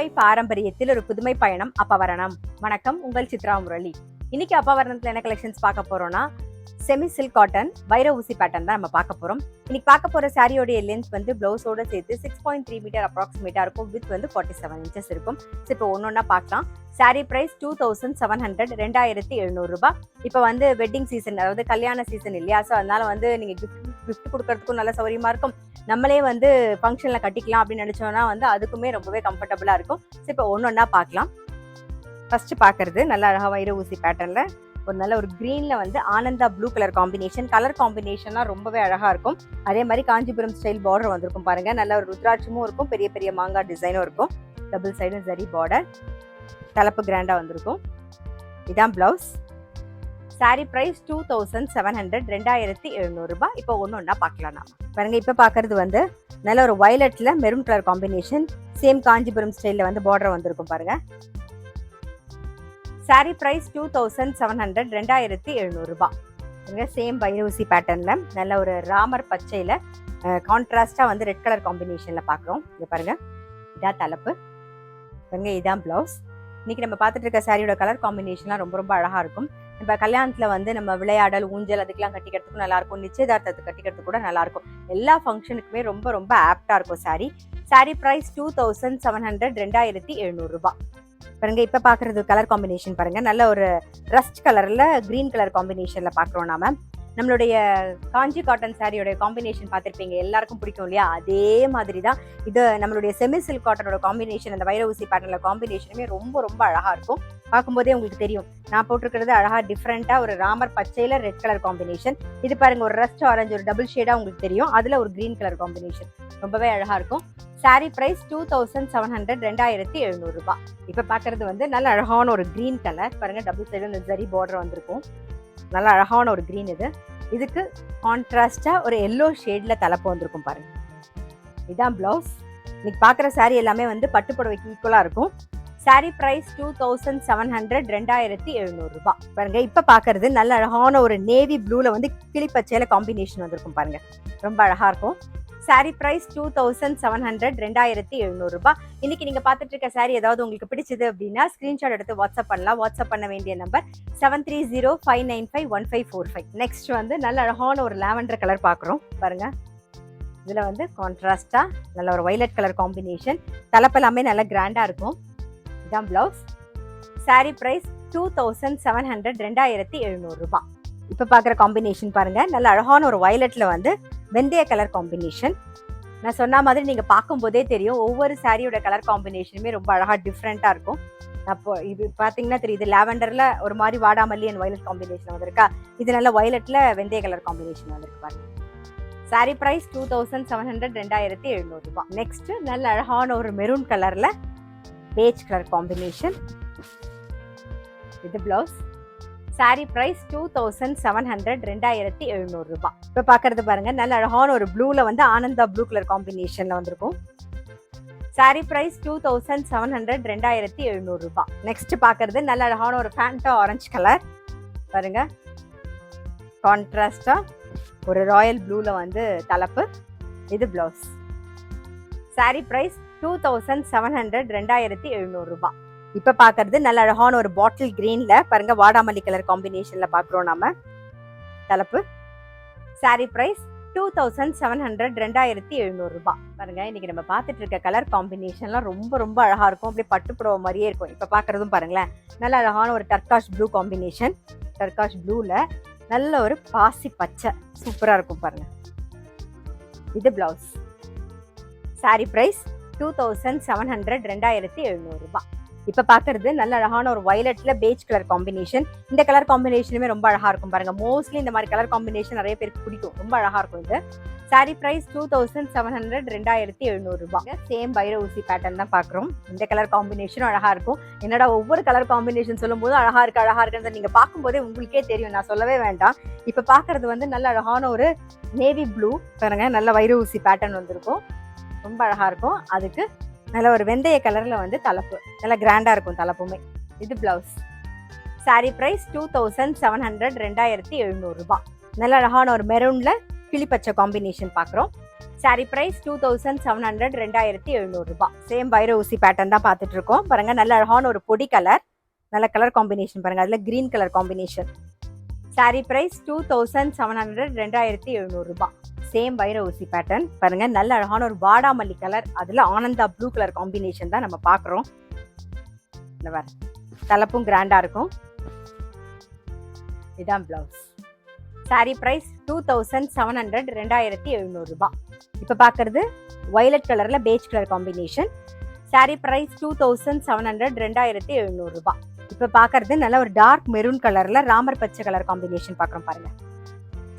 தலைமுறை பாரம்பரியத்தில் ஒரு புதுமை பயணம் அப்பவரணம். வணக்கம், உங்கள் சித்ரா முரளி. இன்னைக்கு அப்பவரணத்துல என்ன கலெக்ஷன்ஸ் பார்க்க போறோம்னா, செமி சில்க் காட்டன் வைர ஊசி பேட்டர்ன் தான் நம்ம பார்க்க போறோம். இன்னைக்கு பார்க்க போற சாரியோடைய லென்த் வந்து பிளவுஸோட சேர்த்து 6.3 மீட்டர் அப்ராக்சிமேட்டா இருக்கும். வித் வந்து 47 இன்ச்சஸ் இருக்கும். இப்போ ஒன்னொன்னா பார்க்கலாம். சாரி பிரைஸ் 2700, 2700 ரூபாய். இப்போ வந்து வெட்டிங் சீசன், அதாவது கல்யாண சீசன் இல்லையா? ஸோ அதனால வந்து நீங்க கிஃப்ட் கொடுக்கறதுக்கும் நல்ல சௌகரியமா இருக்கும். நம்மளே வந்து ஃபங்க்ஷன்ல கட்டிக்கலாம் அப்படின்னு நினைச்சோம்னா வந்து அதுக்குமே ரொம்பவே கம்ஃபர்டபுளா இருக்கும். ஸோ இப்போ ஒன்னொன்னா பார்க்கலாம். ஃபர்ஸ்ட் பார்க்கறது நல்ல அழகா வைர ஊசி பேட்டர்ன்ல ஒரு நல்ல ஒரு கிரீன்ல வந்து Ananda blue colour combination. Colour காம்பினேஷன்லாம் ரொம்பவே அழகா இருக்கும். அதே மாதிரி காஞ்சிபுரம் ஸ்டைல் பார்டர் வந்திருக்கும் பாருங்க. நல்ல ஒரு ருத்ராட்சமும் இருக்கும், பெரிய பெரிய மாங்காய் டிசைனும் இருக்கும். டபுள் சைடும் சரி பார்டர், தலைப்பு கிராண்டா வந்திருக்கும். இதான் பிளவுஸ். சாரி பிரைஸ் 2700, 2700 ரூபாய். இப்போ ஒன்னொன்னா பார்க்கலாம் நாம. பாருங்க, இப்ப பாக்குறது வந்து நல்ல ஒரு வயலட்ல maroon colour combination. Same Kanchipuram ஸ்டைல்ல வந்து பார்டர் வந்திருக்கும் பாருங்க. சாரி பிரைஸ் 2700, 2700 ரூபாய். சேம் வைர ஊசி பேட்டர்ன்ல நல்ல ஒரு ராமர் பச்சையில கான்ட்ராஸ்டா வந்து ரெட் கலர் காம்பினேஷன்ல பாக்குறோம். இங்க பாருங்க, இதான் தலைப்பு. பாருங்க, இதான் பிளவுஸ். இன்னைக்கு நம்ம பார்த்துட்டு இருக்க சாரியோட கலர் காம்பினேஷன்லாம் ரொம்ப ரொம்ப அழகா இருக்கும். இப்போ கல்யாணத்துல வந்து நம்ம விளையாடல், ஊஞ்சல் அதுக்கெல்லாம் கட்டிக்கிறதுக்கும் நல்லா இருக்கும். நிச்சயதார்த்தத்துக்கு கட்டிக்கிறதுக்கு கூட நல்லா இருக்கும். எல்லா ஃபங்க்ஷனுக்குமே ரொம்ப ரொம்ப ஆப்டா இருக்கும் சாரி. சாரி பிரைஸ் 2700, 2700 ரூபாய். பாருங்க, இப்ப பாக்குறது கலர் காம்பினேஷன் பாருங்க. நல்ல ஒரு ரஸ்ட் கலர்ல கிரீன் கலர் காம்பினேஷன்ல பாக்குறோம் நாம. நம்மளுடைய காஞ்சி காட்டன் சாரியோட காம்பினேஷன் பார்த்திருப்பீங்க, எல்லாருக்கும் பிடிக்கும் இல்லையா? அதே மாதிரி தான் இது நம்மளுடைய செமி சில்க் காட்டனோட காம்பினேஷன். அந்த வைர ஊசி பேட்டர்ன்ல காம்பினேஷனுமே ரொம்ப ரொம்ப அழகா இருக்கும். பார்க்கும்போதே உங்களுக்கு தெரியும். நான் போட்டிருக்கிறது அழகா டிஃப்ரெண்டா ஒரு ராமர் பச்சையில ரெட் கலர் காம்பினேஷன். இது பாருங்க, ஒரு ரஸ்ட் ஆரஞ்சு, ஒரு டபுள் ஷேடா உங்களுக்கு தெரியும். அதுல ஒரு கிரீன் கலர் காம்பினேஷன் ரொம்பவே அழகா இருக்கும். சாரி பிரைஸ் 2700, 2700 ரூபாய். இப்ப பாக்குறது வந்து நல்ல அழகான ஒரு கிரீன் கலர் பாருங்க. டபுள் சைடு இந்த ஜரி பார்டர் வந்திருக்கும். நல்ல அழகான ஒரு கிரீன். இதுக்கு கான்ட்ராஸ்டா ஒரு எல்லோ ஷேட்ல தலைப்பு வந்திருக்கும் பாருங்க. இதான் பிளவுஸ். இன்னைக்கு பாக்குற சாரி எல்லாமே வந்து பட்டு புடவைக்கு ஈக்குவலா இருக்கும். சாரி பிரைஸ் 2700, 2700 ரூபாய். பாருங்க, இப்ப பாக்குறது நல்ல அழகான ஒரு நேவி ப்ளூல வந்து கிளிப்பச்சையில காம்பினேஷன் வந்திருக்கும் பாருங்க. ரொம்ப அழகா இருக்கும். சாரி பிரைஸ் 2700, 2700 ரூபாய். இன்னைக்கு நீங்க பாத்துட்டு இருக்க சாரி ஏதாவது உங்களுக்கு பிடிச்சது அப்படின்னா ஸ்கிரீன்ஷாட் எடுத்து வாட்ஸ்அப் பண்ணலாம். வாட்ஸ்அப் பண்ண வேண்டிய நம்பர் 7305951545. நெக்ஸ்ட் வந்து நல்ல அழகான ஒரு லாவெண்டர் கலர் பாக்குறோம் பாருங்க. இதுல வந்து கான்ட்ராஸ்டா நல்ல ஒரு வயலட் கலர் காம்பினேஷன். தலைப்பெல்லாமே நல்ல கிராண்டா இருக்கும். இதான் பிளவுஸ். சாரி பிரைஸ் 2700, 2700 ரூபாய். இப்ப பாக்குற காம்பினேஷன் பாருங்க. நல்ல அழகான ஒரு வயலட்ல வந்து வெந்தய கலர் காம்பினேஷன். நான் சொன்ன மாதிரி நீங்க பார்க்கும் போதே தெரியும், ஒவ்வொரு சாரியோட கலர் காம்பினேஷனுமே ரொம்ப அழகா டிஃப்ரெண்டா இருக்கும். அப்போ இது பாத்தீங்கன்னா தெரியுது, லாவெண்டர்ல ஒரு மாதிரி வாடாமல்லி அண்ட் வயலட் காம்பினேஷன் வந்திருக்கா. இது நல்ல வயலட்ல வெந்தய கலர் காம்பினேஷன் வந்திருக்கு பாருங்க. சாரி பிரைஸ் 2700, 2700 ரூபாய். நெக்ஸ்ட் நல்ல அழகான ஒரு மெரூன் கலர்ல பேஜ் கலர் காம்பினேஷன். இது பிளவுஸ். சாரி பிரைஸ் 2700, 2700 ரூபாய். இப்ப பாக்குறது பாருங்க, நல்ல அழகான ஒரு ப்ளூல வந்து ஆனந்தா ப்ளூ கலர் காம்பினேஷன்ல வந்திருக்கும். சாரி பிரைஸ் 2700, 2700 ரூபாய். நெக்ஸ்ட் பாக்குறது நல்ல அழகான ஒரு ஃபேண்டா ஆரஞ்சு கலர் பாருங்க. கான்ட்ராஸ்டா ஒரு ராயல் ப்ளூல வந்து தலைப்பு. இது பிளவுஸ். சாரி பிரைஸ் 2700, 2700 ரூபாய். இப்ப பாக்குறது நல்ல அழகான ஒரு பாட்டில் கிரீன்ல பாருங்க, வாடாமல்லி கலர் காம்பினேஷன்ல பாக்குறோம் நாம. தலைப்பு. சாரி பிரைஸ் 2700, 2700 ரூபாய். பாருங்க, இன்னைக்கு நம்ம பார்த்துட்டு இருக்க கலர் காம்பினேஷன்லாம் ரொம்ப ரொம்ப அழகா இருக்கும். அப்படியே பட்டு புடவை மாதிரியே இருக்கும். இப்ப பாக்குறதும் பாருங்களேன், நல்ல அழகான ஒரு டர்காஷ் ப்ளூ காம்பினேஷன். டர்காஷ் ப்ளூல நல்ல ஒரு பாசி பச்சை சூப்பரா இருக்கும் பாருங்க. இது பிளவுஸ். சாரி பிரைஸ் 2700, 2700 ரூபாய். இப்ப பாக்குறது நல்ல அழகான ஒரு வயலட்ல பேஜ் கலர் காம்பினேஷன். இந்த கலர் காம்பினேஷனுமே ரொம்ப அழகா இருக்கும் பாருங்க. மோஸ்ட்லி இந்த மாதிரி கலர் காம்பினேஷன் நிறைய பேருக்கு பிடிக்கும். ரொம்ப அழகா இருக்கும் இது. சாரி பிரைஸ் 2700, 2700 ரூபாய். சேம் வைர ஊசி பேட்டர்ன் தான் பாக்குறோம். இந்த கலர் காம்பினேஷனும் அழகா இருக்கும். என்னடா ஒவ்வொரு கலர் காம்பினேஷன் சொல்லும் போது அழகா இருக்குன்னு நீங்க பார்க்கும் போதே உங்களுக்கே தெரியும், நான் சொல்லவே வேண்டாம். இப்ப பாக்குறது வந்து நல்ல அழகான ஒரு நேவி ப்ளூ பாருங்க. நல்ல வைர ஊசி பேட்டர்ன் வந்திருக்கும். ரொம்ப அழகா இருக்கும். அதுக்கு நல்ல ஒரு வெந்தய கலர்ல வந்து தலைப்பு. நல்ல கிராண்டா இருக்கும் தலைப்புமே. இது பிளவுஸ். சாரி பிரைஸ் 2700, 2700 ரூபாய். நல்ல அழகான ஒரு மெரூன்ல கிளிப்பச்சை காம்பினேஷன் பாக்குறோம். சாரி பிரைஸ் 2700 2700 ரூபாய். சேம் வைர ஊசி பேட்டர்ன் தான் பார்த்துட்டு இருக்கோம். பாருங்க நல்ல அழகான ஒரு பொடி கலர், நல்ல கலர் காம்பினேஷன் பாருங்க, அதுல green colour combination. Sari price 2700 2700 ரூபாய். சேம் வைர ஊசி பேட்டர்ன் பாருங்க, நல்ல அழகான ஒரு வாடாமல்லி கலர், அதுல ஆனந்தா ப்ளூ கலர் காம்பினேஷன் தான் நம்ம பாக்குறோம். இந்த வர தலைப்பும் கிராண்டா இருக்கும். இதான் பிளவுஸ். சாரி பிரைஸ் 2700 2700 ரூபாய். இப்ப பாக்குறது வயலட் கலர்ல beige colour combination. Sari price 2700 2700 ரூபாய். இப்ப பாக்குறது நல்ல ஒரு டார்க் மெரூன் கலர்ல ராமர் பச்சை கலர் காம்பினேஷன் பாக்குறோம் பாருங்க.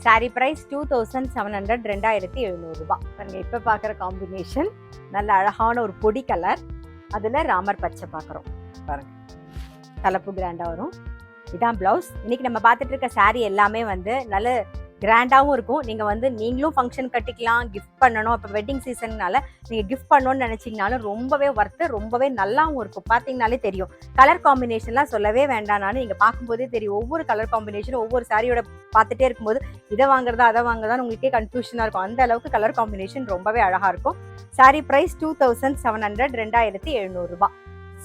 சாரி பிரைஸ் 2700 2700 ரூபாய். பாருங்க இப்ப பாக்குற காம்பினேஷன் நல்ல அழகான ஒரு பொடி கலர், அதுல ராமர் பச்சை பாக்குறோம் பாருங்க. தலைப்பு கிராண்டா வரும். இதான் பிளவுஸ். இன்னைக்கு நம்ம பார்த்துட்டு இருக்க சாரி எல்லாமே வந்து நல்ல கிராண்டாவும் இருக்கும். நீங்களும் ஃபங்க்ஷன் கட்டிக்கலாம், கிஃப்ட் பண்ணணும். இப்போ வெட்டிங் சீசன்னால நீங்க கிஃப்ட் பண்ணணும்னு நினைச்சீங்கனாலும் ரொம்பவே ஒர்த்து, ரொம்பவே நல்லாவும் இருக்கும். பார்த்தீங்கனாலே தெரியும். கலர் காம்பினேஷன்லாம் சொல்லவே வேண்டாம்னாலும் நீங்க பார்க்கும்போதே தெரியும். ஒவ்வொரு கலர் காம்பினேஷனும் ஒவ்வொரு சாரியோட பார்த்துட்டே இருக்கும்போது இதை வாங்குறதா அதை வாங்குறதா உங்களுக்கே கன்ஃபியூஷனா இருக்கும். அந்த அளவுக்கு கலர் காம்பினேஷன் ரொம்பவே அழகா இருக்கும். சாரி பிரைஸ் 2700 2700 ரூபாய்.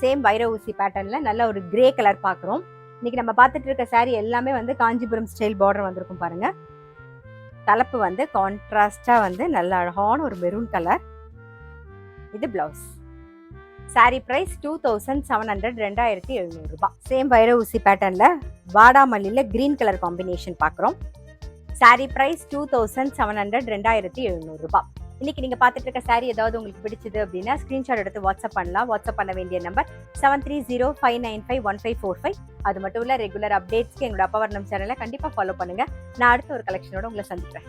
சேம் வைர ஊசி பேட்டர்ன்ல நல்ல ஒரு கிரே கலர் பார்க்குறோம். இன்னைக்கு நம்ம பார்த்துட்டு இருக்க சாரி எல்லாமே வந்து காஞ்சிபுரம் ஸ்டைல் பார்டர் வந்திருக்கும் பாருங்க. தலைப்பு வந்து கான்ட்ராஸ்டா வந்து நல்ல அழகான ஒரு மெரூன் கலர். இது பிளவுஸ். சாரி பிரைஸ் 2700 2700 ரூபாய். சேம் வைர ஊசி பேட்டர்ன்ல வாடாமல்லியில கிரீன் கலர் காம்பினேஷன் பார்க்குறோம். சாரி பிரைஸ் 2700 2700 ரூபாய். இன்னைக்கு நீங்க பார்த்துட்டு இருக்க சாரி ஏதாவது உங்களுக்கு பிடிச்சது அப்படின்னா ஸ்கிரீன்ஷாட் எடுத்து வாட்ஸ்அப் பண்ணலாம். வாட்ஸ்அப் பண்ண வேண்டிய நம்பர் 7305951545. அது மட்டும் இல்ல ரெகுலர் அப்டேட்ஸ்க்கு எங்களோட அப்பவர்ணம் சேனலை கண்டிப்பா ஃபாலோ பண்ணுங்க. நான் அடுத்த ஒரு கலெக்ஷனோட உங்களை சந்திக்கிறேன்.